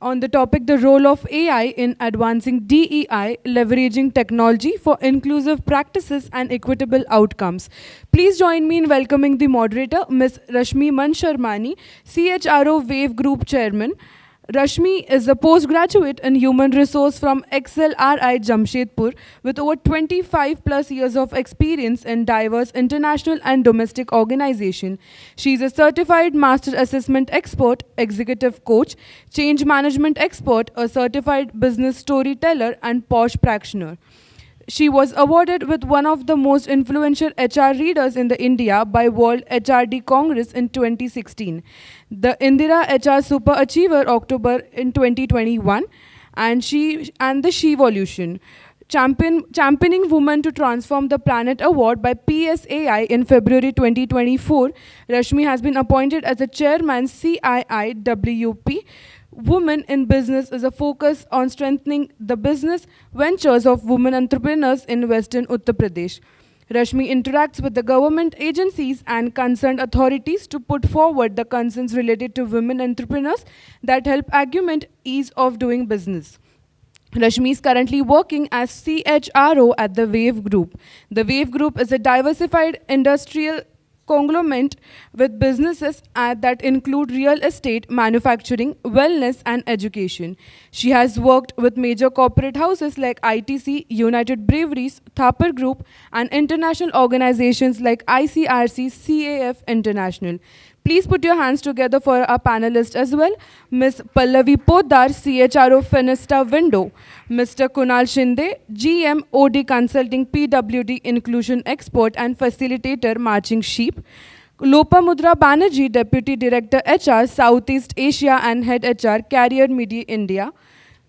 on the topic the role of AI in advancing DEI, leveraging technology for inclusive practices and equitable outcomes. Please join me in welcoming the moderator, Ms. Rashmi Mansharamani, CHRO Wave Group Chairman. Rashmi is a postgraduate in human resource from XLRI Jamshedpur with over 25 plus years of experience in diverse international and domestic organizations. She is a certified master assessment expert, executive coach, change management expert, a certified business storyteller, and posh practitioner. She was awarded with one of the most influential HR readers in the India by World HRD Congress in 2016, the Indira HR Super Achiever October in 2021, and the She-Volution. Championing Women to Transform the Planet Award by PSAI in February 2024, Rashmi has been appointed as the chairman CIIWP. Women in Business is a focus on strengthening the business ventures of women entrepreneurs in Western Uttar Pradesh. Rashmi interacts with the government agencies and concerned authorities to put forward the concerns related to women entrepreneurs that help augment ease of doing business. Rashmi is currently working as CHRO at the Wave Group. The Wave Group is a diversified industrial conglomerate with businesses that include real estate, manufacturing, wellness, and education. She has worked with major corporate houses like ITC, United Breweries, Thapar Group, and international organizations like ICRC, CAF International. Please put your hands together for our panelists as well. Ms. Pallavi Poddar, CHRO Fenesta Window. Mr. Kunal Shinde, GM OD Consulting PWD Inclusion Expert and Facilitator Marching Sheep. Lopamudra Banerjee, Deputy Director HR Southeast Asia and Head HR Carrier Media India.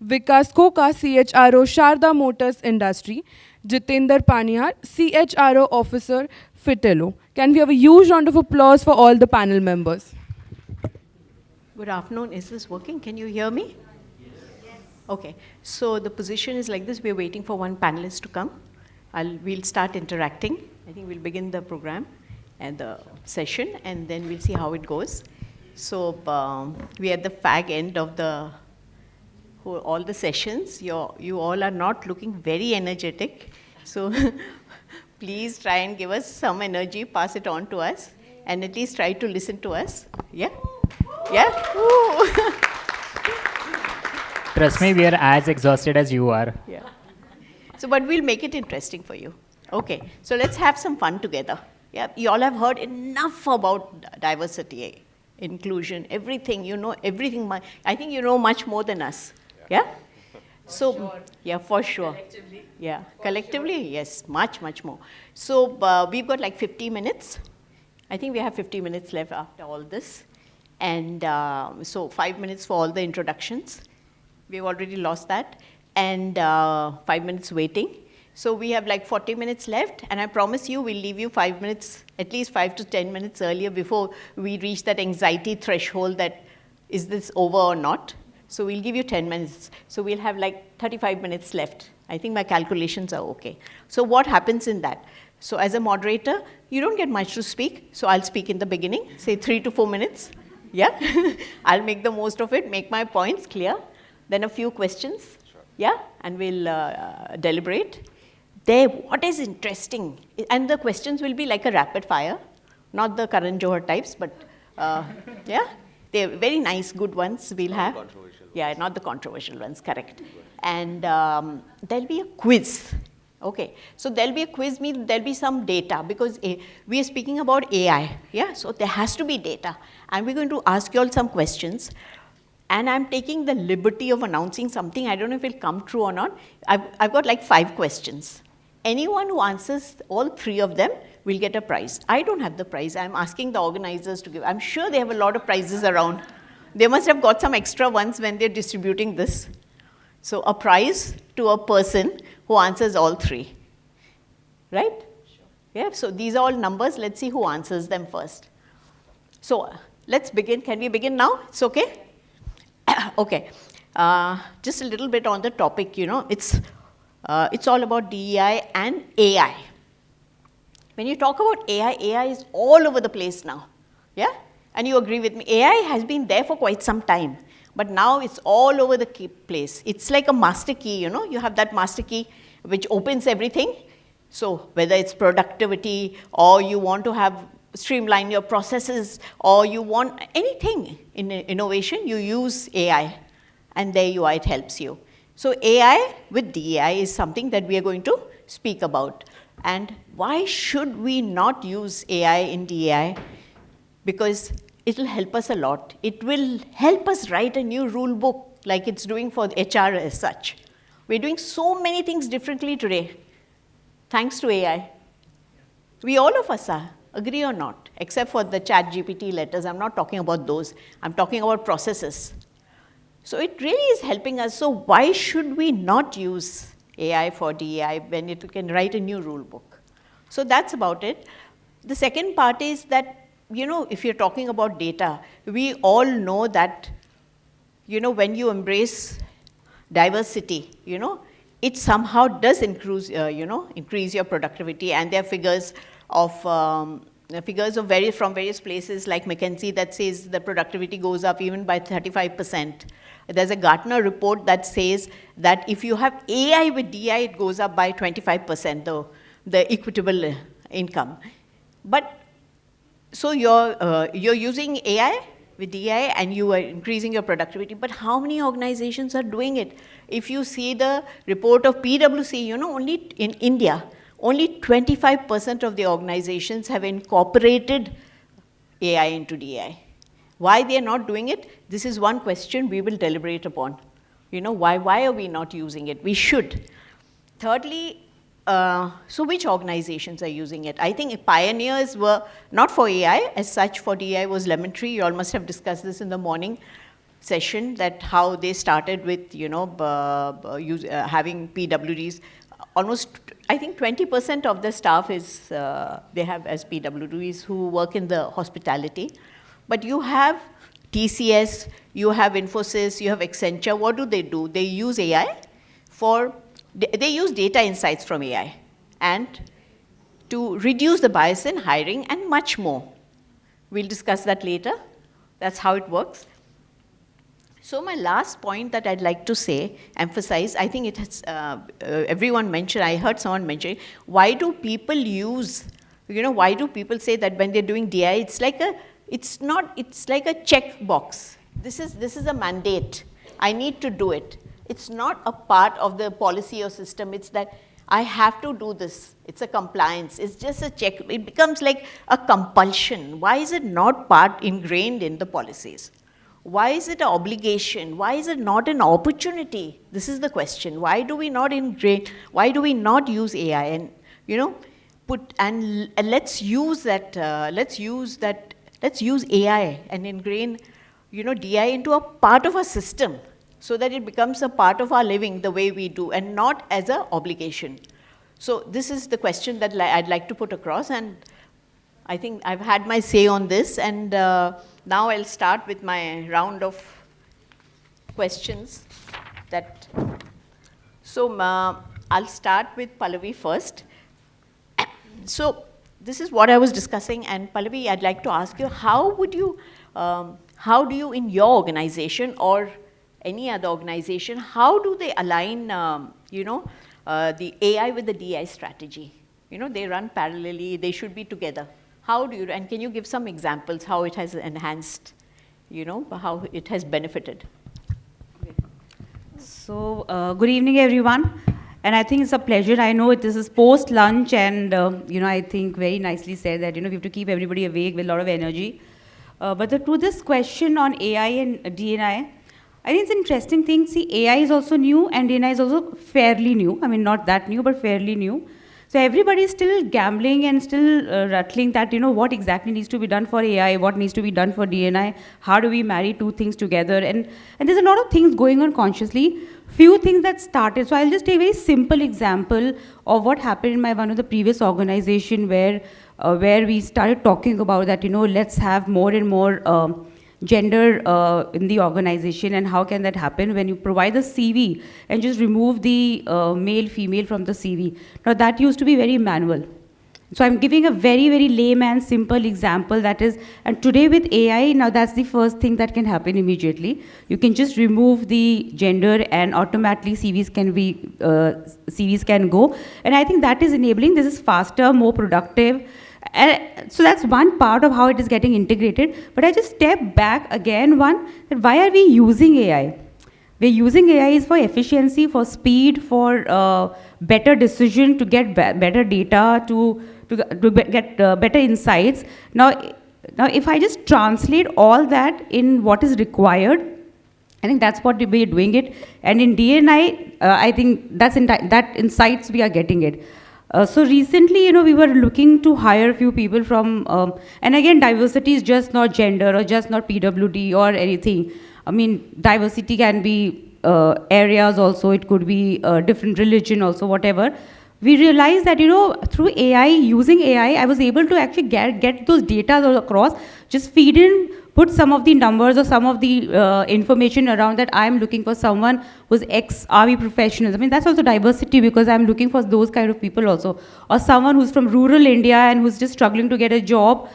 Viekas Khokha, CHRO Sharda Motors Industry. Jitender Panihar, CHRO Officer Fitelo. Can we have a huge round of applause for all the panel members? Good afternoon. Is this working? Can you hear me? Yes. Okay. So the position is like this. We're waiting for one panelist to come. We'll start interacting. I think we'll begin the program and the session, and then we'll see how it goes. So we're at the fag end of all the sessions. You all are not looking very energetic. So please try and give us some energy, pass it on to us, and at least try to listen to us. Yeah? Yeah? Trust me, we are as exhausted as you are. Yeah. So, but we'll make it interesting for you. Okay, so let's have some fun together. Yeah, you all have heard enough about diversity, inclusion, everything. You know everything. I think you know much more than us. Yeah? So, sure. Yeah, for sure. Collectively? Yeah, collectively, sure. Yes, much, much more. So, we've got like 50 minutes. I think we have 50 minutes left after all this. And so 5 minutes for all the introductions. We've already lost that. And 5 minutes waiting. So we have like 40 minutes left. And I promise you, we'll leave you 5 minutes, at least 5 to 10 minutes earlier before we reach that anxiety threshold that, is this over or not? So we'll give you 10 minutes. So we'll have like 35 minutes left. I think my calculations are okay. So what happens in that? So as a moderator, you don't get much to speak. So I'll speak in the beginning, say 3 to 4 minutes. Yeah? I'll make the most of it, make my points clear. Then a few questions. Sure. Yeah? And we'll deliberate. What is interesting, and the questions will be like a rapid fire, not the Karan Johar types, but yeah? They're very nice, good ones we'll have. Yeah, not the controversial ones, correct. And there'll be a quiz. Okay, so there'll be a quiz, means there'll be some data, because we are speaking about AI, yeah? So there has to be data. And we're going to ask you all some questions. And I'm taking the liberty of announcing something. I don't know if it'll come true or not. I've got like 5 questions. Anyone who answers all 3 of them will get a prize. I don't have the prize. I'm asking the organizers to give. I'm sure they have a lot of prizes around. They must have got some extra ones when they're distributing this. So a prize to a person who answers all 3. Right? Sure. Yeah, so these are all numbers. Let's see who answers them first. So let's begin. Can we begin now? It's okay? Okay. Just a little bit on the topic, you know. It's all about DEI and AI. When you talk about AI, AI is all over the place now. Yeah? And you agree with me. AI has been there for quite some time. But now it's all over the place. It's like a master key, you know, you have that master key which opens everything. So whether it's productivity, or you want to have streamline your processes, or you want anything in innovation, you use AI, and there you are, it helps you. So AI with DEI is something that we are going to speak about. And why should we not use AI in DEI? Because it will help us a lot. It will help us write a new rule book like it's doing for HR as such. We're doing so many things differently today, thanks to AI. We all of us are, agree or not, except for the ChatGPT letters. I'm not talking about those. I'm talking about processes. So it really is helping us. So why should we not use AI for DEI when it can write a new rule book? So that's about it. The second part is that, you know, if you're talking about data, we all know that, you know, when you embrace diversity, you know, it somehow does increase, increase your productivity. And there are figures from various places like McKinsey that says the productivity goes up even by 35%. There's a Gartner report that says that if you have AI with DI, it goes up by 25%, the equitable income. But so you're using AI with DI and you are increasing your productivity, but how many organizations are doing it? If you see the report of PwC, you know, only in India, only 25% of the organizations have incorporated AI into DI. Why they are not doing it? This is one question we will deliberate upon. You know, why are we not using it? We should. Thirdly, so which organizations are using it? I think pioneers were not for AI as such. For DI was Lemon Tree. You all must have discussed this in the morning session, that how they started with, you know, having PWDs. Almost, I think 20% of the staff is, they have as PWDs who work in the hospitality. But you have TCS, you have Infosys, you have Accenture. What do? They use AI for, they use data insights from AI and to reduce the bias in hiring and much more. We'll discuss that later. That's how it works. So my last point that I'd like to say, emphasize, I think it has, everyone mentioned, I heard someone mention, why do people use, you know, why do people say that when they're doing DI, it's like a, it's like a check box. This is a mandate. I need to do it. It's not a part of the policy or system. It's that I have to do this. It's a compliance. It's just a check. It becomes like a compulsion. Why is it not ingrained in the policies? Why is it an obligation? Why is it not an opportunity? This is the question. Why do we not ingrain? Why do we not use AI? And, you know, let's use that. Let's use AI and ingrain, you know, DI into a part of our system, so that it becomes a part of our living the way we do, and not as an obligation. So this is the question that I'd like to put across, and I think I've had my say on this, and now I'll start with my round of questions. So I'll start with Pallavi first. So this is what I was discussing, and Pallavi, I'd like to ask you, how do you in your organization or any other organization, how do they align, the AI with the DI strategy? You know, they run parallelly, they should be together. How do you, and can you give some examples how it has enhanced, you know, how it has benefited? So, good evening, everyone. And I think it's a pleasure. I know this is post-lunch, and, I think very nicely said that, we have to keep everybody awake with a lot of energy. But to this question on AI and DNI, I think it's an interesting thing. See, AI is also new, and DNI is also fairly new. I mean, not that new, but fairly new. So everybody is still gambling and still rattling that, what exactly needs to be done for AI, what needs to be done for DNI, how do we marry two things together, and there's a lot of things going on consciously, few things that started. So I'll just take a very simple example of what happened in one of the previous organization where we started talking about that, let's have more and more gender in the organization, and how can that happen when you provide the CV and just remove the male, female from the CV. Now that used to be very manual. So I'm giving a very, very lame and simple example that is, and today with AI, now that's the first thing that can happen immediately. You can just remove the gender and automatically CVs can go. And I think that is enabling, this is faster, more productive. And so that's one part of how it is getting integrated. But I just step back again, that why are we using AI? We're using AI is for efficiency, for speed, for better decision, to get better data, to get better insights. Now, if I just translate all that in what is required, I think that's what we're doing it. And in DNI, I think that insights we are getting it. So recently, we were looking to hire a few people from, and again, diversity is just not gender or just not PWD or anything. I mean, diversity can be areas also, it could be different religion also, whatever. We realized that, through AI, using AI, I was able to actually get those data all across, just feed in, put some of the numbers or some of the information around that I'm looking for someone who's ex-army professionals. I mean, that's also diversity because I'm looking for those kind of people also. Or someone who's from rural India and who's just struggling to get a job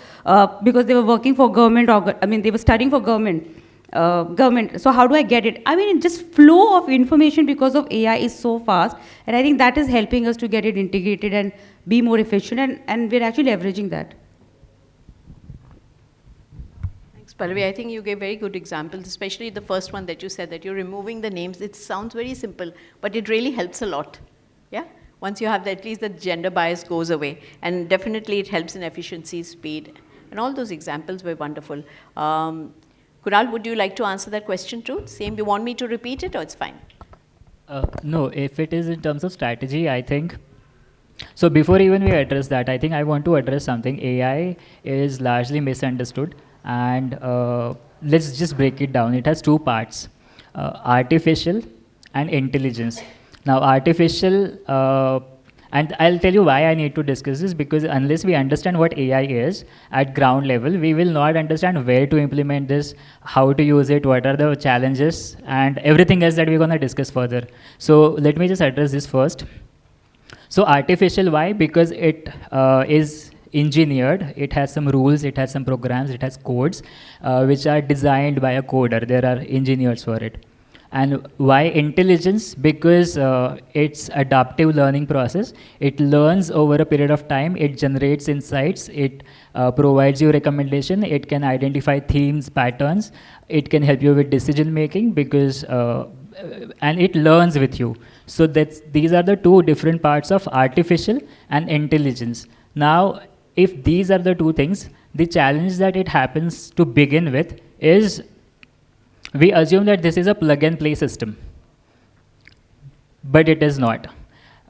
because they were working for government, or they were studying for government. So how do I get it? I mean, just flow of information because of AI is so fast, and I think that is helping us to get it integrated and be more efficient, and we're actually leveraging that. Thanks, Pallavi. I think you gave very good examples, especially the first one that you said, that you're removing the names. It sounds very simple, but it really helps a lot. Yeah? Once you have that, at least the gender bias goes away, and definitely it helps in efficiency, speed, and all those examples were wonderful. Kunal, would you like to answer that question too? Same, you want me to repeat it, or it's fine? No, if it is in terms of strategy, I think, so before even we address that, I think I want to address something. AI is largely misunderstood, and let's just break it down. It has two parts, artificial and intelligence. Now, artificial, and I'll tell you why I need to discuss this, because unless we understand what AI is at ground level, we will not understand where to implement this, how to use it, what are the challenges, and everything else that we're going to discuss further. So let me just address this first. So artificial, why? Because it is engineered, it has some rules, it has some programs, it has codes, which are designed by a coder. There are engineers for it. And why intelligence? Because it's adaptive learning process. It learns over a period of time. It generates insights. It provides you recommendation. It can identify themes, patterns. It can help you with decision making because, and it learns with you. So these are the two different parts of artificial and intelligence. Now, if these are the two things, the challenge that it happens to begin with is, we assume that this is a plug and play system, but it is not.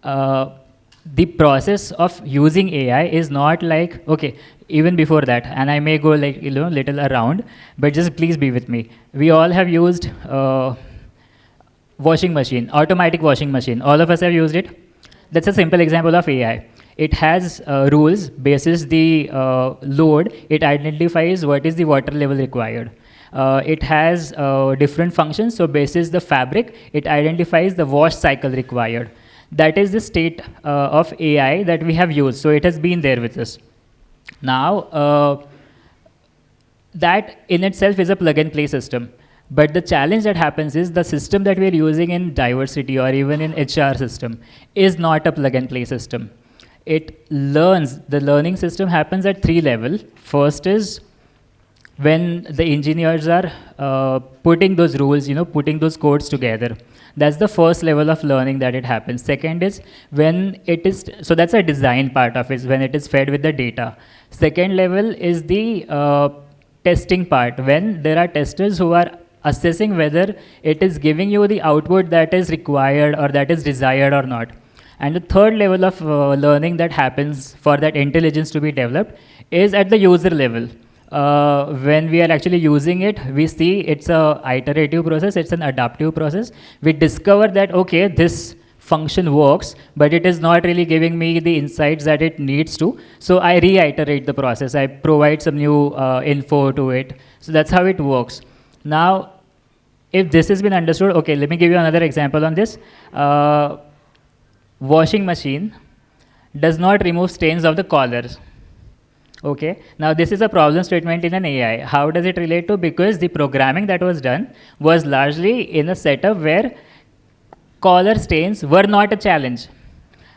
The process of using AI is not like, okay, even before that, and I may go like, little around, but just please be with me. We all have used washing machine, automatic washing machine. All of us have used it. That's a simple example of AI. It has rules, basis the load, it identifies what is the water level required. It has different functions, so basis the fabric, it identifies the wash cycle required. That is the state of AI that we have used, so it has been there with us. Now, that in itself is a plug and play system. But the challenge that happens is the system that we're using in diversity or even in HR system is not a plug and play system. It learns, the learning system happens at 3 levels. First is when the engineers are putting those rules, putting those codes together. That's the first level of learning that it happens. Second is when it is, so that's a design part of it, when it is fed with the data. Second level is the testing part, when there are testers who are assessing whether it is giving you the output that is required or that is desired or not. And the third level of learning that happens for that intelligence to be developed is at the user level. When we are actually using it, we see it's a iterative process, it's an adaptive process. We discover that, okay, this function works, but it is not really giving me the insights that it needs to. So I reiterate the process. I provide some new info to it. So that's how it works. Now, if this has been understood, okay, let me give you another example on this. Washing machine does not remove stains of the collars. Okay, now this is a problem statement in an AI. How does it relate to? Because the programming that was done was largely in a setup where collar stains were not a challenge.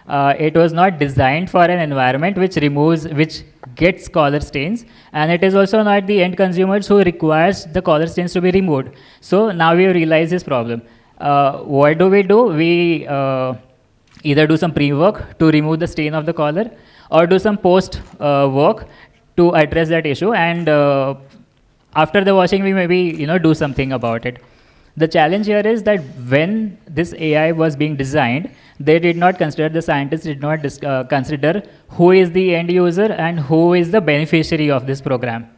It was not designed for an environment which gets collar stains, and it is also not the end consumers who requires the collar stains to be removed. So now we realize this problem. What do? We either do some pre-work to remove the stain of the collar, or do some post work to address that issue, and after the washing we maybe do something about it. The challenge here is that when this AI was being designed, they did not consider, the scientists did not consider who is the end user and who is the beneficiary of this program.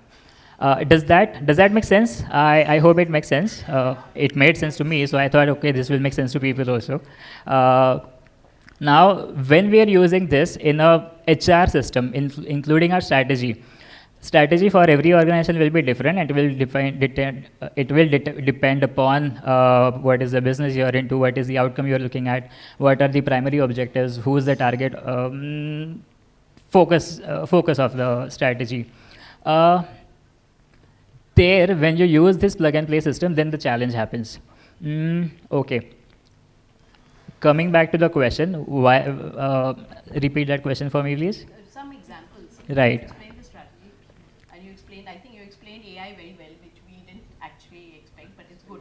Does that make sense? I hope it makes sense. It made sense to me, so I thought, okay, this will make sense to people also. Now, when we are using this in a HR system, including our strategy for every organization will be different, and it will depend upon what is the business you are into, what is the outcome you are looking at, what are the primary objectives, who is the target focus of the strategy. There, when you use this plug and play system, then the challenge happens. Okay. Coming back to the question, why? Repeat that question for me, please. Some examples. Right. You explained the strategy, and I think you explained AI very well, which we didn't actually expect, but it's good.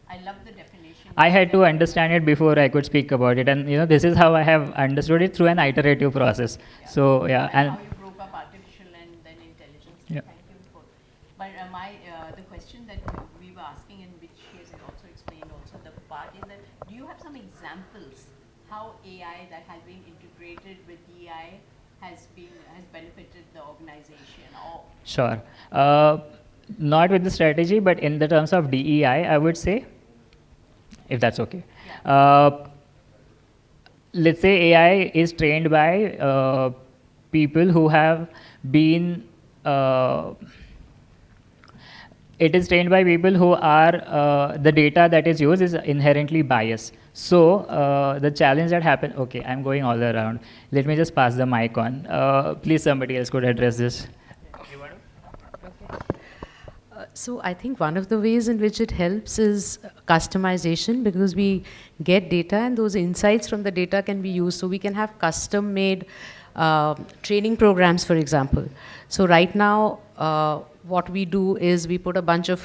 I love the definition. I had to understand it before I could speak about it, and this is how I have understood it, through an iterative process. Yeah. So yeah, and how you broke up artificial and then intelligence. Yeah. Thank you for. But the question that we were asking, and which she has also explained, also the part is that, do you have some examples how AI that has been integrated with DI has benefited the organization? Or sure. Not with the strategy, but in the terms of DEI, I would say, if that's okay. Yeah. Let's say AI is trained by people who have been. It is trained by people who are, the data that is used is inherently biased. So the challenge that happened, okay, I'm going all around. Let me just pass the mic on. Please, somebody else could address this. So I think one of the ways in which it helps is customization, because we get data and those insights from the data can be used. So we can have custom-made training programs, for example. So right now, what we do is we put a bunch of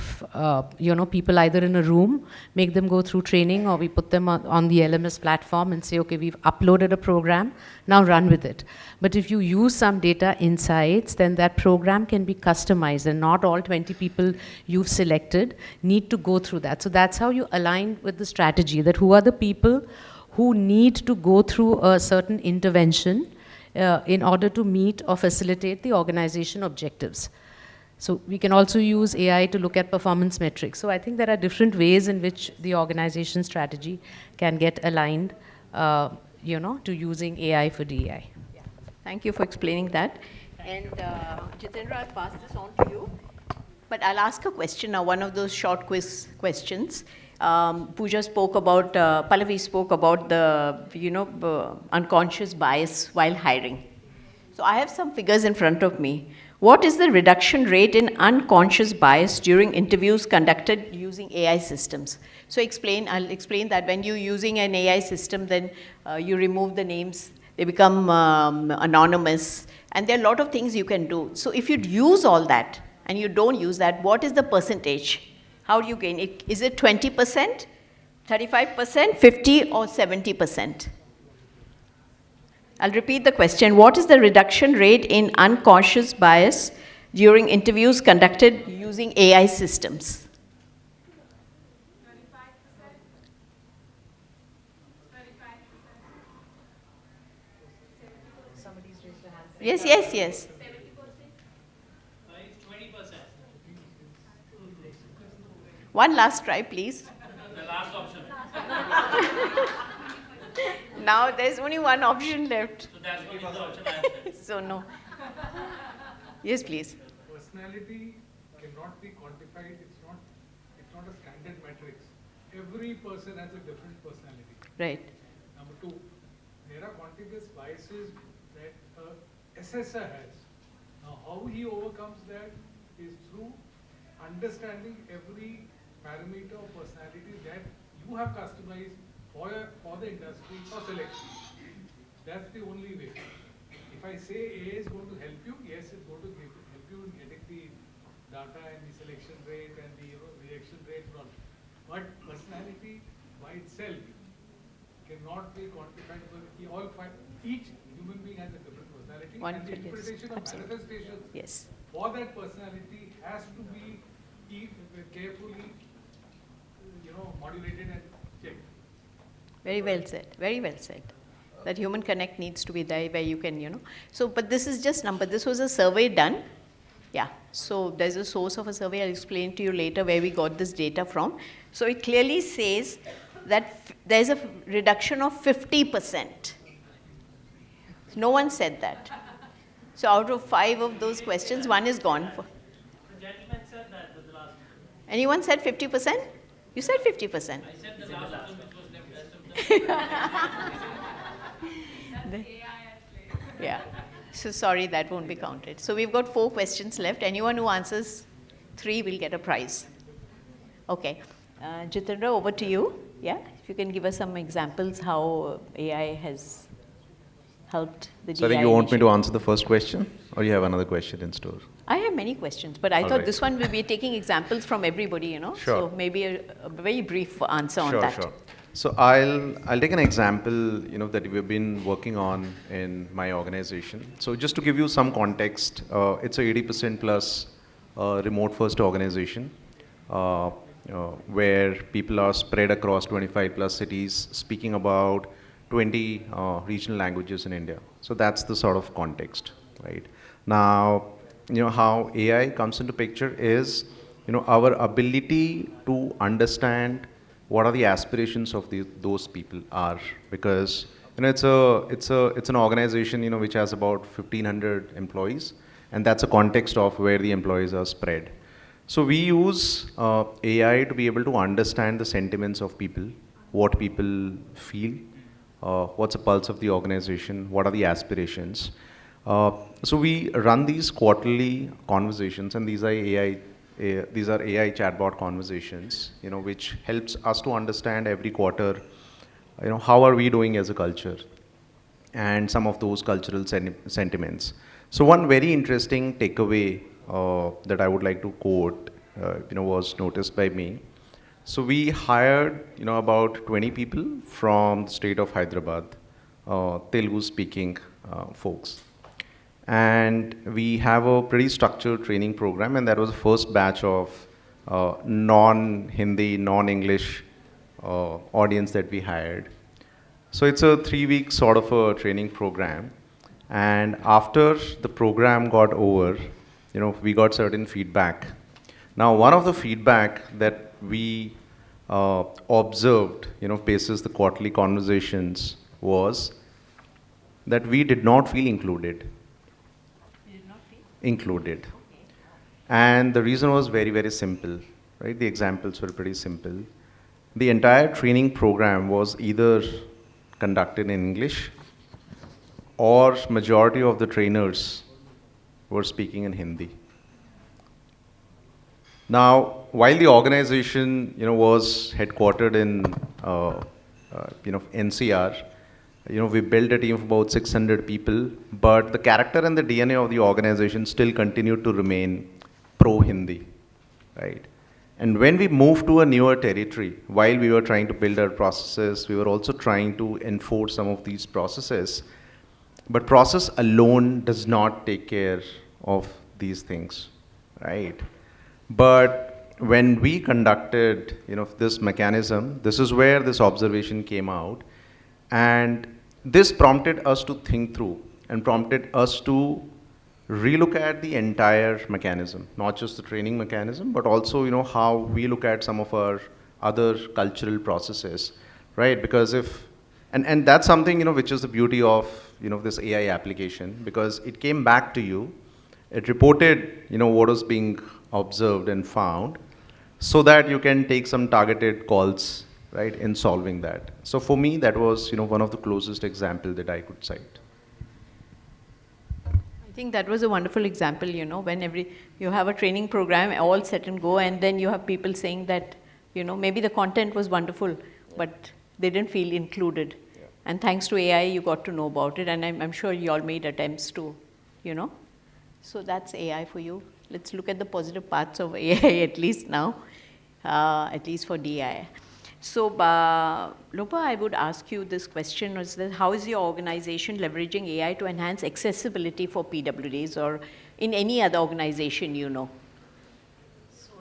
people either in a room, make them go through training, or we put them on the LMS platform and say, okay, we've uploaded a program, now run with it. But if you use some data insights, then that program can be customized, and not all 20 people you've selected need to go through that. So that's how you align with the strategy, that who are the people who need to go through a certain intervention in order to meet or facilitate the organization objectives. So we can also use AI to look at performance metrics. So I think there are different ways in which the organization strategy can get aligned, to using AI for DEI. Yeah. Thank you for explaining that. And Jitender, I'll pass this on to you. But I'll ask a question now, one of those short quiz questions. Pooja spoke about, Pallavi spoke about the, unconscious bias while hiring. So I have some figures in front of me. What is the reduction rate in unconscious bias during interviews conducted using AI systems? So I'll explain that when you're using an AI system, then you remove the names, they become anonymous, and there are a lot of things you can do. So if you use all that and you don't use that, what is the percentage? How do you gain it? Is it 20%, 35%, 50, or 70%? I'll repeat the question. What is the reduction rate in unconscious bias during interviews conducted using AI systems? 35%. Yes. It's 20%. One last try, please. The last option. Now there's only one option left. So that's the option I have said. So no. Yes, please. Personality cannot be quantified. It's not a standard matrix. Every person has a different personality. Right. Number two, there are contiguous biases that assessor has. Now, how he overcomes that is through understanding every parameter of personality that you have customized for the industry for selection. That's the only way. If I say A is going to help you, yes, it's going to help you in getting the data and the selection rate and the rejection rate and all. But personality by itself cannot be quantified because each human being has a different personality, and the interpretation of manifestations for that personality has to be carefully, modulated and checked. Very well said. Very well said. That human connect needs to be there where you can, So, but this is just number. This was a survey done. Yeah. So there's a source of a survey. I'll explain to you later where we got this data from. So it clearly says that there's a reduction of 50%. No one said that. So out of 5 of those questions, 1 is gone. The gentleman said that at the last. Anyone said 50%? You said 50%. I said the last option which was left best of them. Yeah. So sorry, that won't be counted. So we've got 4 questions left. Anyone who answers 3 will get a prize. Okay. Jitender, over to you. Yeah, if you can give us some examples how AI has helped the So I think you want me to answer the first question, or you have another question in store? I have many questions, but I thought this one will be taking examples from everybody, Sure. So maybe a very brief answer on that. Sure. So I'll take an example, that we've been working on in my organization. So just to give you some context, it's a 80% plus remote first organization, where people are spread across 25 plus cities, speaking about 20 regional languages in India. So that's the sort of context, right? Now, how AI comes into picture is, our ability to understand what are the aspirations of those people are, because it's an organization which has about 1,500 employees, and that's a context of where the employees are spread. So we use AI to be able to understand the sentiments of people, what people feel, what's the pulse of the organization, what are the aspirations. So we run these quarterly conversations, and these are AI chatbot conversations, which helps us to understand every quarter, how are we doing as a culture, and some of those cultural sentiments. So one very interesting takeaway that I would like to quote, was noticed by me. So we hired, about 20 people from the state of Hyderabad, Telugu-speaking folks. And we have a pretty structured training program, and that was the first batch of non-Hindi, non-English audience that we hired. So it's a 3-week sort of a training program. And after the program got over, we got certain feedback. Now, one of the feedback that we observed, basis the quarterly conversations, was that we did not feel included. Included. And the reason was very, very simple, right? The examples were pretty simple. The entire training program was either conducted in English, or majority of the trainers were speaking in Hindi. Now, while the organization, was headquartered in, NCR, we built a team of about 600 people, but the character and the DNA of the organization still continued to remain pro-Hindi, right? And when we moved to a newer territory, while we were trying to build our processes, we were also trying to enforce some of these processes. But process alone does not take care of these things, right? But when we conducted, this mechanism, this is where this observation came out. And this prompted us to think through and prompted us to relook at the entire mechanism, not just the training mechanism, but also, how we look at some of our other cultural processes, right? Because and that's something, which is the beauty of, this AI application, because it came back to you, it reported, what was being observed and found, so that you can take some targeted calls, right, in solving that. So for me, that was, one of the closest example that I could cite. think that was a wonderful example, you know, when you have a training program all set and go, and then you have people saying that, you know, maybe the content was wonderful, but they didn't feel included. Yeah. And thanks to AI, you got to know about it, and I'm sure you all made attempts to, you know. So that's AI for you. Let's look at the positive parts of AI at least now, at least for DI. So, Lopa, I would ask you this question, is that how is your organization leveraging AI to enhance accessibility for PWDs or in any other organization you know? So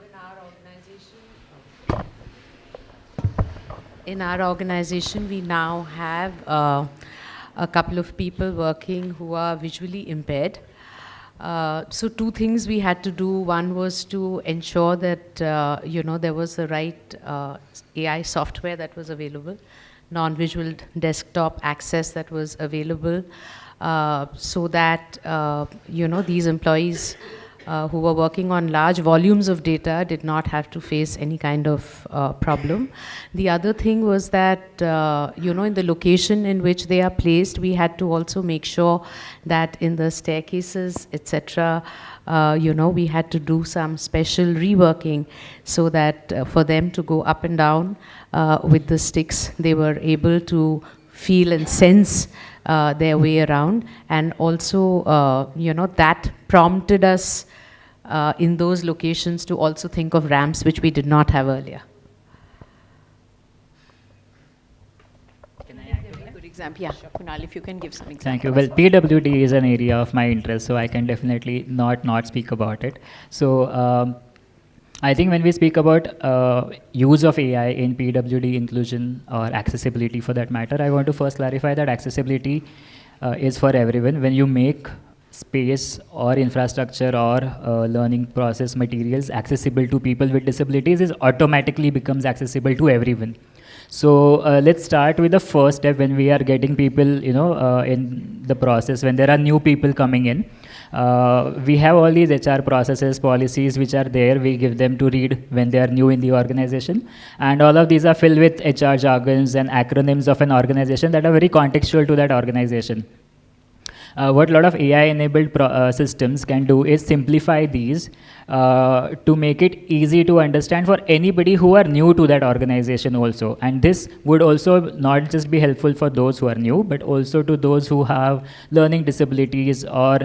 in our organization, we now have a couple of people working who are visually impaired. So two things we had to do. One was to ensure that you know, there was the right AI software that was available, non-visual desktop access that was available, so that you know, these employees who were working on large volumes of data did not have to face any kind of problem. The other thing was that, you know, in the location in which they are placed, we had to also make sure that in the staircases, etc., you know, we had to do some special reworking so that for them to go up and down with the sticks, they were able to feel and sense their way around. And also, you know, that prompted us in those locations to also think of ramps, which we did not have earlier. Good example. Yeah, Kunal, if you can give some examples. Thank you. Well, PWD is an area of my interest, so I can definitely not speak about it. So I think when we speak about use of AI in PWD inclusion or accessibility for that matter, I want to first clarify that accessibility is for everyone. When you make space or infrastructure or learning process materials accessible to people with disabilities, it automatically becomes accessible to everyone. So let's start with the first step when we are getting people, you know, in the process, when there are new people coming in. We have all these HR processes, policies which are there. We give them to read when they are new in the organization. And all of these are filled with HR jargons and acronyms of an organization that are very contextual to that organization. What a lot of AI-enabled systems can do is simplify these to make it easy to understand for anybody who are new to that organization also. And this would also not just be helpful for those who are new, but also to those who have learning disabilities or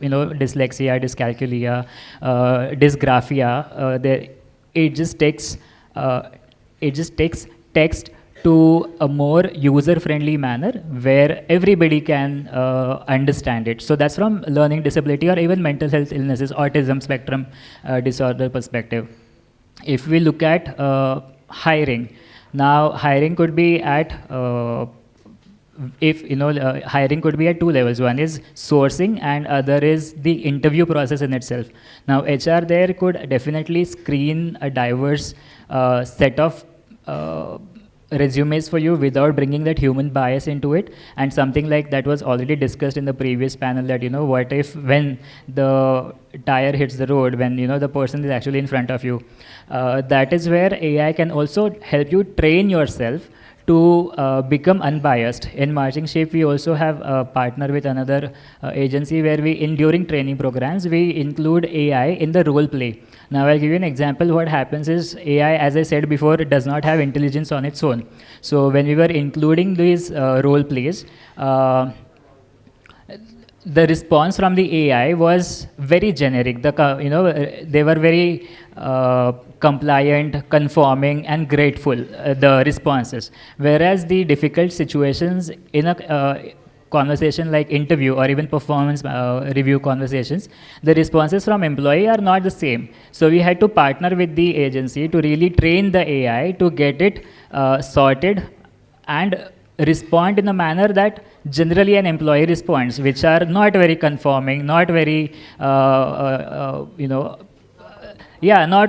you know, dyslexia, dyscalculia, dysgraphia. It just takes text to a more user-friendly manner where everybody can understand it. So that's from learning disability or even mental health illnesses, autism spectrum disorder perspective. If we look at hiring, now hiring could be at hiring could be at two levels. One is sourcing and other is the interview process in itself. Now HR there could definitely screen a diverse set of resumes for you without bringing that human bias into it. And something like that was already discussed in the previous panel, that, you know, what if when the tire hits the road, when, you know, the person is actually in front of you. That is where AI can also help you train yourself to become unbiased. In Marching Shape, we also have a partner with another agency where during training programs, we include AI in the role play. Now, I'll give you an example. What happens is AI, as I said before, it does not have intelligence on its own. So when we were including these role plays, the response from the AI was very generic. They were very compliant, conforming, and grateful, the responses. Whereas the difficult situations in a conversation like interview or even performance review conversations, the responses from employee are not the same. So we had to partner with the agency to really train the AI to get it sorted and respond in a manner that generally an employee responds, which are not very conforming, not very, not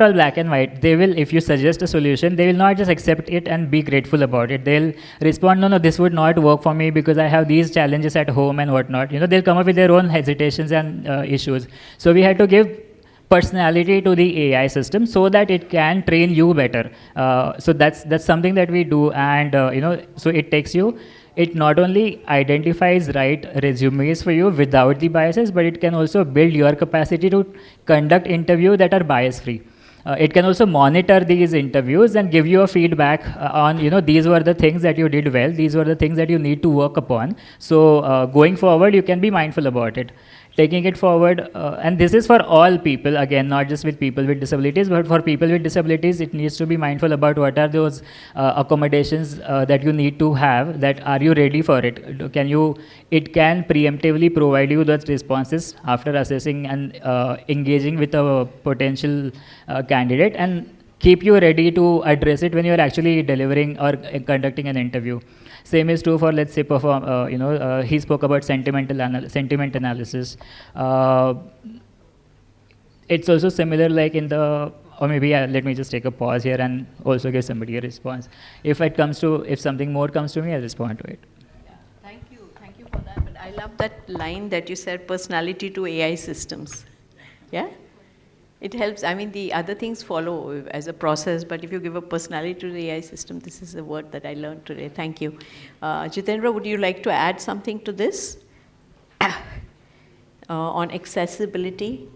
all black and white. They will, if you suggest a solution, they will not just accept it and be grateful about it. They'll respond, no, this would not work for me because I have these challenges at home and whatnot. They'll come up with their own hesitations and issues. So we had to give personality to the AI system so that it can train you better. So that's something that we do, and so it takes you it not only identifies right resumes for you without the biases, but it can also build your capacity to conduct interviews that are bias free. It can also monitor these interviews and give you a feedback on, these were the things that you did well, these were the things that you need to work upon. So going forward, you can be mindful about it. Taking it forward, and this is for all people, again, not just with people with disabilities, but for people with disabilities, it needs to be mindful about what are those accommodations that you need to have, that are you ready for it? It can preemptively provide you those responses after assessing and engaging with a potential candidate, and keep you ready to address it when you're actually delivering or conducting an interview. Same is true for, let's say, he spoke about sentiment analysis. It's also similar like in the, or maybe let me just take a pause here and also give somebody a response. If something more comes to me, I'll respond to it. Yeah, thank you for that. But I love that line that you said, personality to AI systems. Yeah? It helps. I mean, the other things follow as a process, but if you give a personality to the AI system, this is a word that I learned today. Thank you. Jitendra, would you like to add something to this? On accessibility?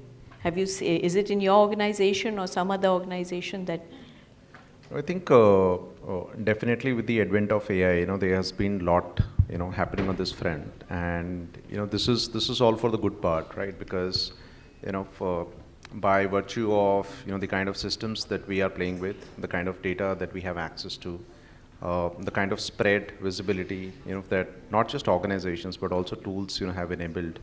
Is it in your organization or some other organization that? I think definitely with the advent of AI, there has been a lot, happening on this front, and this is all for the good part, right? Because by virtue of the kind of systems that we are playing with, the kind of data that we have access to, the kind of spread visibility, that not just organizations but also tools have enabled.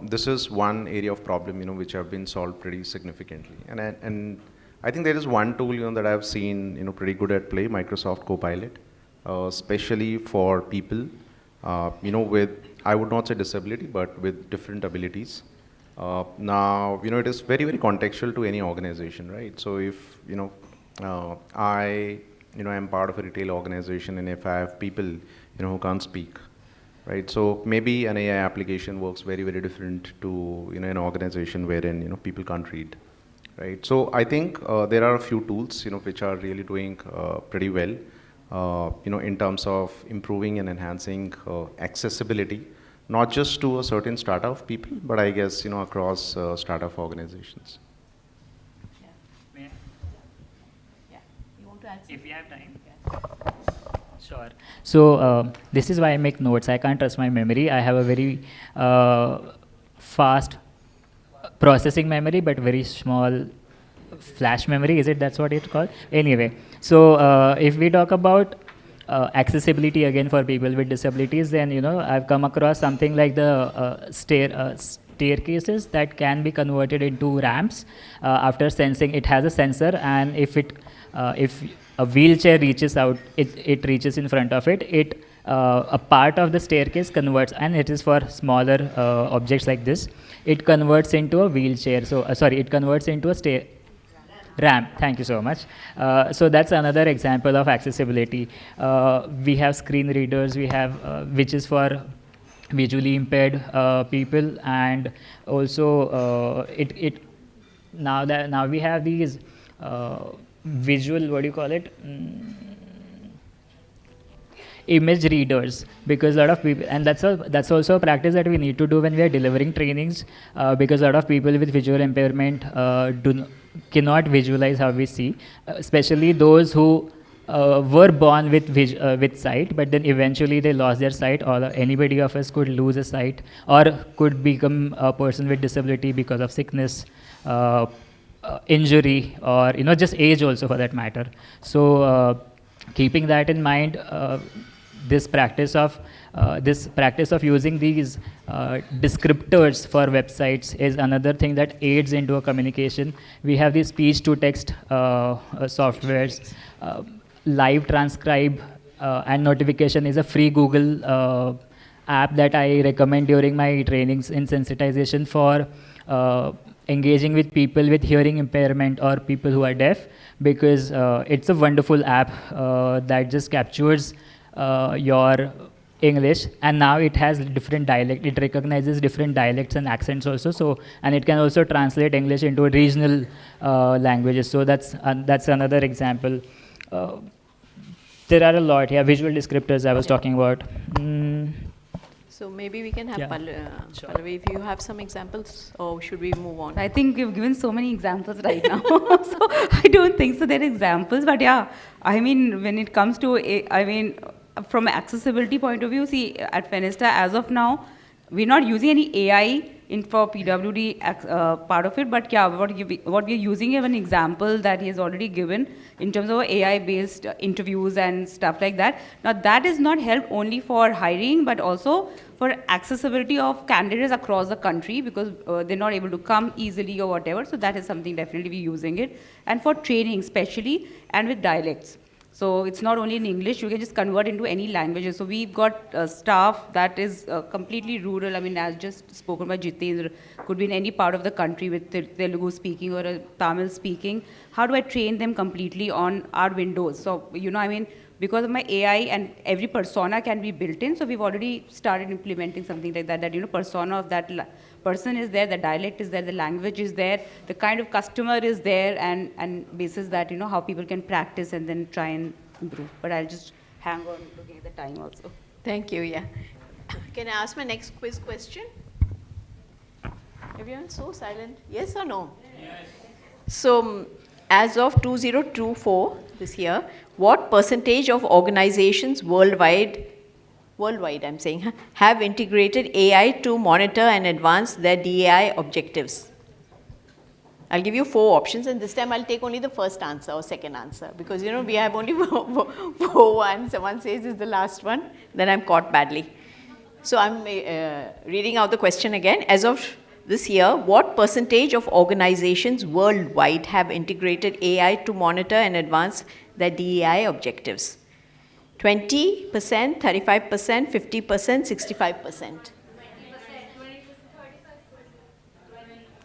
This is one area of problem which have been solved pretty significantly. And I think there is one tool that I've seen pretty good at play, Microsoft Copilot, especially for people with, I would not say disability, but with different abilities. Now, it is very, very contextual to any organization, right? So if, I am part of a retail organization, and if I have people, who can't speak, right? So maybe an AI application works very, very different to, an organization wherein, people can't read, right? So I think there are a few tools, which are really doing pretty well, in terms of improving and enhancing accessibility, not just to a certain strata of people, but I guess, across strata of organizations. Yeah. Yeah. You want to add something? If you have time. Sure. So this is why I make notes. I can't trust my memory. I have a very fast processing memory, but very small flash memory. That's what it's called? Anyway, so if we talk about accessibility again for people with disabilities, then I've come across something like the staircases that can be converted into ramps after sensing. It has a sensor, and if a wheelchair reaches out, it reaches in front of it, a part of the staircase converts, and it is for smaller objects like this. It converts into a wheelchair. So it converts into a ramp. Thank you so much. So that's another example of accessibility. We have screen readers. We have which is for visually impaired people, and also now we have these visual, what do you call it? Image readers, because a lot of people, and that's also a practice that we need to do when we are delivering trainings, because a lot of people with visual impairment cannot visualize how we see, especially those who were born with sight, but then eventually they lost their sight, or anybody of us could lose a sight, or could become a person with disability because of sickness, injury, or just age also for that matter. So keeping that in mind, this practice of using these descriptors for websites is another thing that aids into a communication. We have these speech to text softwares. Live transcribe and notification is a free Google app that I recommend during my trainings in sensitization for engaging with people with hearing impairment or people who are deaf, because it's a wonderful app that just captures your English, and now it has different dialect. It recognizes different dialects and accents also. So, and it can also translate English into regional languages. So that's another example. There are a lot. Yeah, visual descriptors I was talking about. Mm, So maybe we can have Yeah. Sure. Pallavi, if you have some examples, or should we move on? I think you've given so many examples right now. So I don't think so they're examples, but yeah, I mean, when it comes to, from an accessibility point of view, see, at Fenesta, as of now, we're not using any AI in for PWD part of it, but yeah, what we're using is an example that he has already given in terms of AI-based interviews and stuff like that. Now, that is not help only for hiring, but also for accessibility of candidates across the country, because they're not able to come easily or whatever. So that is something definitely we're using it. And for training, especially, and with dialects. So it's not only in English, you can just convert into any languages. So we've got staff that is completely rural. I mean, as just spoken by Jitender, could be in any part of the country with Telugu speaking or a Tamil speaking. How do I train them completely on our windows? So, because of my AI and every persona can be built in, so we've already started implementing something like that, persona of that person is there, the dialect is there, the language is there, the kind of customer is there, and basis that, how people can practice and then try and improve. But I'll just hang on looking at the time also. Thank you, yeah. Can I ask my next quiz question? Everyone's so silent. Yes or no? Yes. So, as of 2024, this year, what percentage of organizations worldwide I'm saying, have integrated AI to monitor and advance their DEI objectives? I'll give you 4 options, and this time I'll take only the first answer or second answer, because we have only 4 ones. Someone says is the last one, then I'm caught badly. So I'm reading out the question again. As of this year, what percentage of organizations worldwide have integrated AI to monitor and advance their DEI objectives? 20%, 35%, 50%, 65%.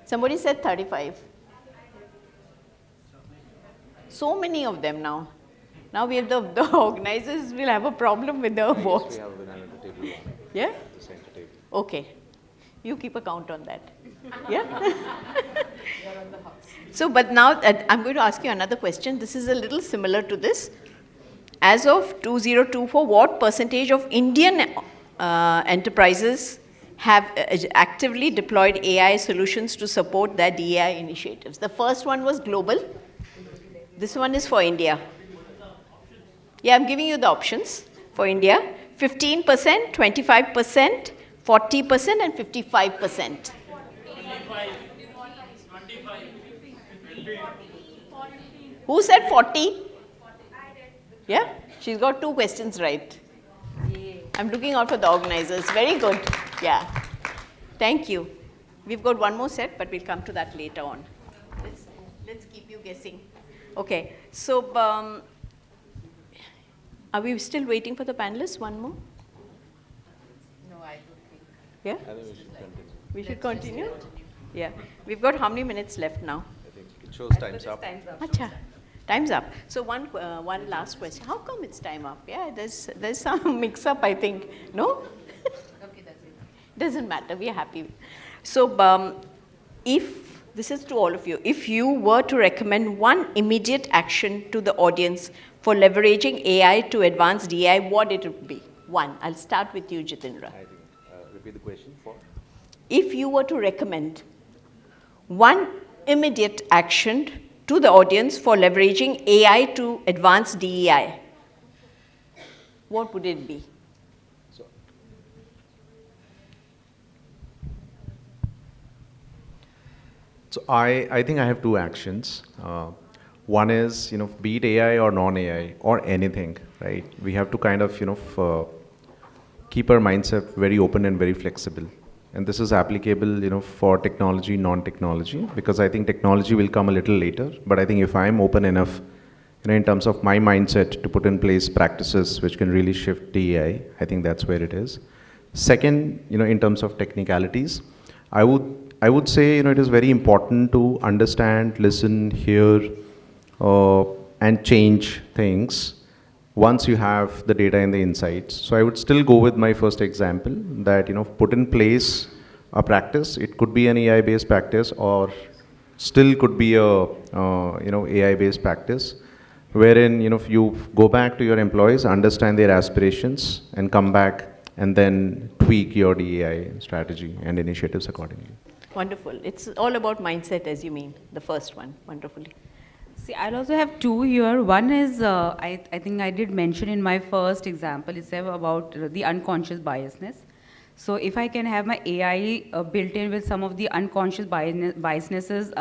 Somebody said 35. So many of them now. Now we have the organizers will have a problem with the votes. We have a banana at the table. Yeah? The center table. Okay. You keep a count on that. Yeah? So, but now I'm going to ask you another question. This is a little similar to this. As of 2024, what percentage of Indian enterprises have actively deployed AI solutions to support their DEI initiatives? The first one was global. This one is for India. Yeah, I'm giving you the options for India. 15%, 25%, 40%, and 55%. 25. Who said 40? Yeah? She's got 2 questions right. I'm looking out for the organizers. Very good. Yeah. Thank you. We've got one more set, but we'll come to that later on. Let's keep you guessing. Okay. So, are we still waiting for the panelists? One more? No, I don't think. Yeah? I think we should continue. We should continue? Yeah. We've got how many minutes left now? I think it shows time's up. Acha. Time's up. So one last question. How come it's time up? Yeah, there's some mix-up, I think. No? Okay, that's it. Doesn't matter. We are happy. So, if this is to all of you, if you were to recommend one immediate action to the audience for leveraging AI to advance DI, what it would be? One. I'll start with you, Jitendra. I think, repeat the question for? If you were to recommend one immediate action to the audience for leveraging AI to advance DEI, what would it be? So I think I have 2 actions. One is, be it AI or non-AI or anything, right? We have to kind of, keep our mindset very open and very flexible. And this is applicable, for technology, non-technology, because I think technology will come a little later. But I think if I'm open enough, in terms of my mindset to put in place practices which can really shift DEI, I think that's where it is. Second, in terms of technicalities, I would say, it is very important to understand, listen, hear, and change things once you have the data and the insights. So I would still go with my first example that, put in place a practice. It could be an AI-based practice or still could be a, AI-based practice wherein, if you go back to your employees, understand their aspirations and come back and then tweak your DEI strategy and initiatives accordingly. Wonderful. It's all about mindset, as you mean, the first one. Wonderfully. See, I'll also have two here. One is, I think I did mention in my first example, it's about the unconscious biasness. So if I can have my AI built in with some of the unconscious biasnesses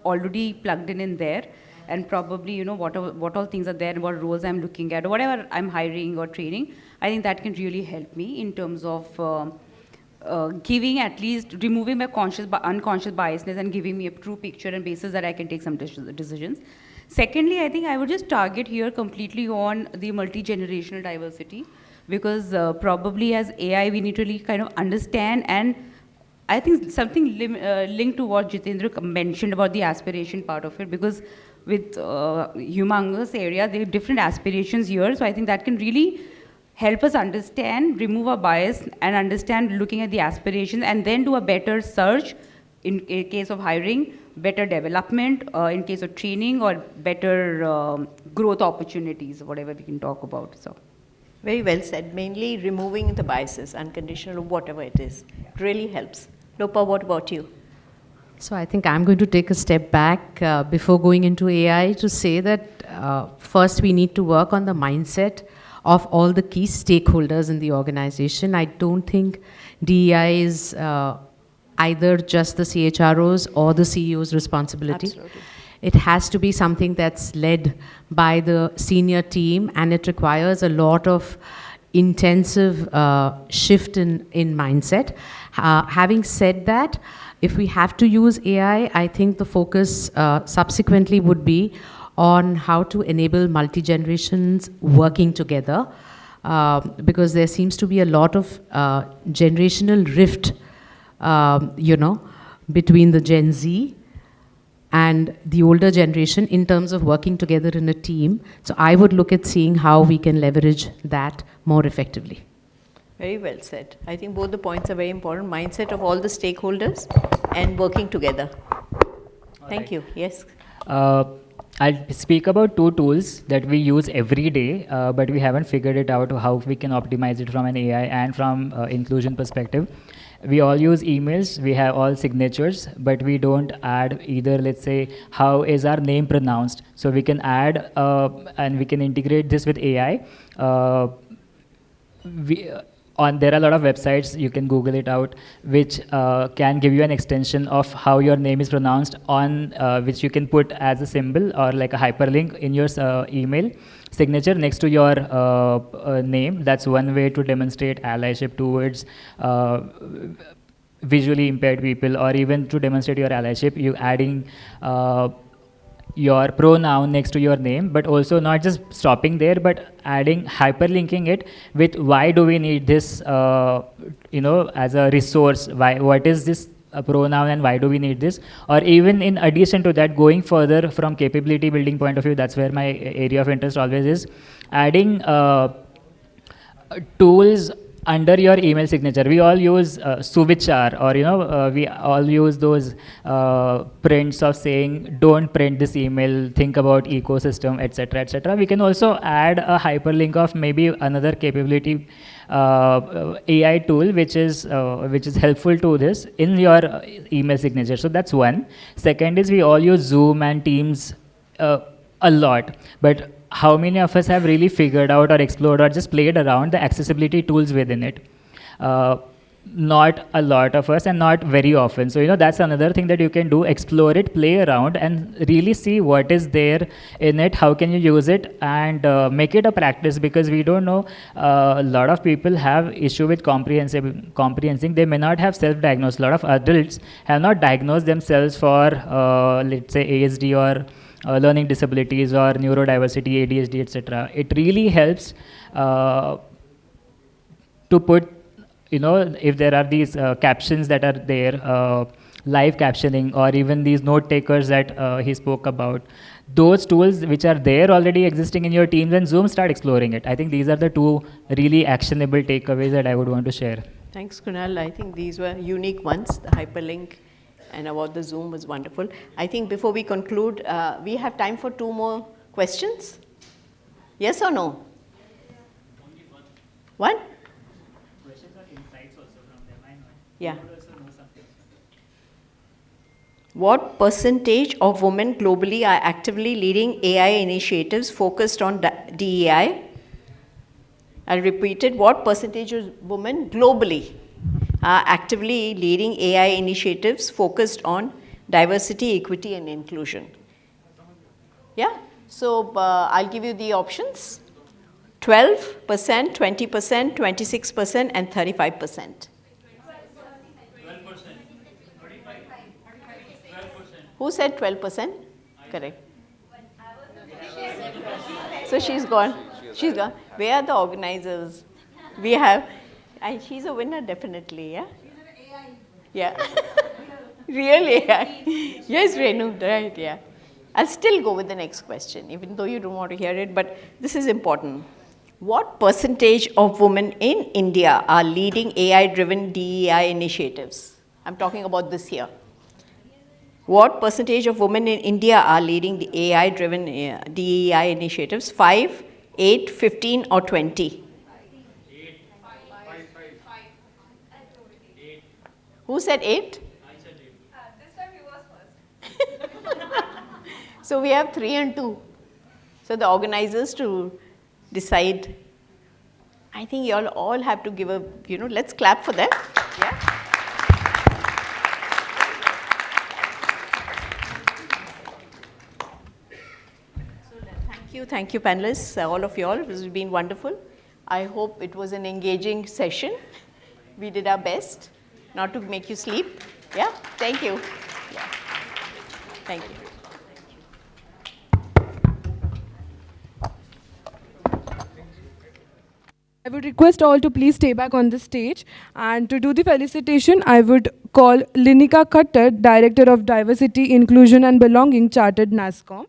already plugged in there, and probably, what all things are there and what roles I'm looking at, or whatever I'm hiring or training, I think that can really help me in terms of giving, at least removing my unconscious biasness and giving me a true picture and basis that I can take some decisions. Secondly, I think I would just target here completely on the multi-generational diversity, because probably as AI we need to really kind of understand, and I think something linked to what Jitender mentioned about the aspiration part of it, because with humongous area, there are different aspirations here, so I think that can really help us understand, remove our bias, and understand looking at the aspirations, and then do a better search in case of hiring, better development in case of training, or better growth opportunities, whatever we can talk about. So, very well said. Mainly removing the biases, unconditional, whatever it is. It really helps. Lopa, what about you? So I think I'm going to take a step back before going into AI to say that first we need to work on the mindset of all the key stakeholders in the organization. I don't think DEI is either just the CHROs or the CEO's responsibility. Absolutely. It has to be something that's led by the senior team, and it requires a lot of intensive shift in mindset. Having said that, if we have to use AI, I think the focus subsequently would be on how to enable multi-generations working together, because there seems to be a lot of generational rift, between the Gen Z and the older generation in terms of working together in a team. So I would look at seeing how we can leverage that more effectively. Very well said. I think both the points are very important. Mindset of all the stakeholders and working together. Thank you. Yes. I'll speak about two tools that we use every day, but we haven't figured it out how we can optimize it from an AI and from inclusion perspective. We all use emails, we have all signatures, but we don't add either, let's say, how is our name pronounced. So we can add and we can integrate this with AI. There are a lot of websites, you can Google it out, which can give you an extension of how your name is pronounced, on which you can put as a symbol or like a hyperlink in your email signature next to your name. That's one way to demonstrate allyship towards visually impaired people, or even to demonstrate your allyship, you adding your pronoun next to your name, but also not just stopping there, but adding, hyperlinking it with why do we need this, as a resource, what is this pronoun and why do we need this, or even in addition to that, going further from capability building point of view, that's where my area of interest always is, adding tools under your email signature. We all use Suvichar, or we all use those prints of saying don't print this email, think about ecosystem, etc., etc. We can also add a hyperlink of maybe another capability AI tool which is helpful to this in your email signature. So that's one. Second is we all use Zoom and Teams a lot, but how many of us have really figured out or explored or just played around the accessibility tools within it? Not a lot of us, and not very often. So, that's another thing that you can do, explore it, play around, and really see what is there in it, how can you use it, and make it a practice, because we don't know, a lot of people have issue with comprehending. They may not have self-diagnosed. A lot of adults have not diagnosed themselves for, let's say, ASD or learning disabilities or neurodiversity, ADHD, etc. It really helps to put, if there are these captions that are there, live captioning, or even these note takers that he spoke about, those tools which are there already existing in your teams and Zoom, start exploring it. I think these are the two really actionable takeaways that I would want to share. Thanks, Kunal. I think these were unique ones. The hyperlink and about the Zoom was wonderful. I think before we conclude, we have time for 2 more questions. Yes or no? One? insights also from them. I know. Yeah. They would also know something. What percentage of women globally are actively leading AI initiatives focused on DEI? I'll repeat it. What percentage of women globally are actively leading AI initiatives focused on diversity, equity, and inclusion? Yeah? So I'll give you the options. 12%, 20%, 26%, and 35%. 12%. Who said 12%? Correct. So she's gone. She's gone. Where are the organizers? We have, and she's a winner definitely, yeah? Yeah. Real AI. Yes, Renu, right, yeah. I'll still go with the next question, even though you don't want to hear it, but this is important. What percentage of women in India are leading AI-driven DEI initiatives? I'm talking about this year. What percentage of women in India are leading the AI-driven DEI initiatives? 5, 8, 15, or 20? 8. 8. Who said 8? I said 8. This time you was first. So we have 3 and 2. So the organizers to decide. I think you all have to give a, let's clap for them. Yeah. Thank you, panelists, all of you all. It has been wonderful. I hope it was an engaging session. We did our best not to make you sleep. Yeah, thank you. Yeah. Thank you. I would request all to please stay back on the stage. And to do the felicitation, I would call Linika Khattar, Director of Diversity, Inclusion and Belonging, Chartered NASSCOM.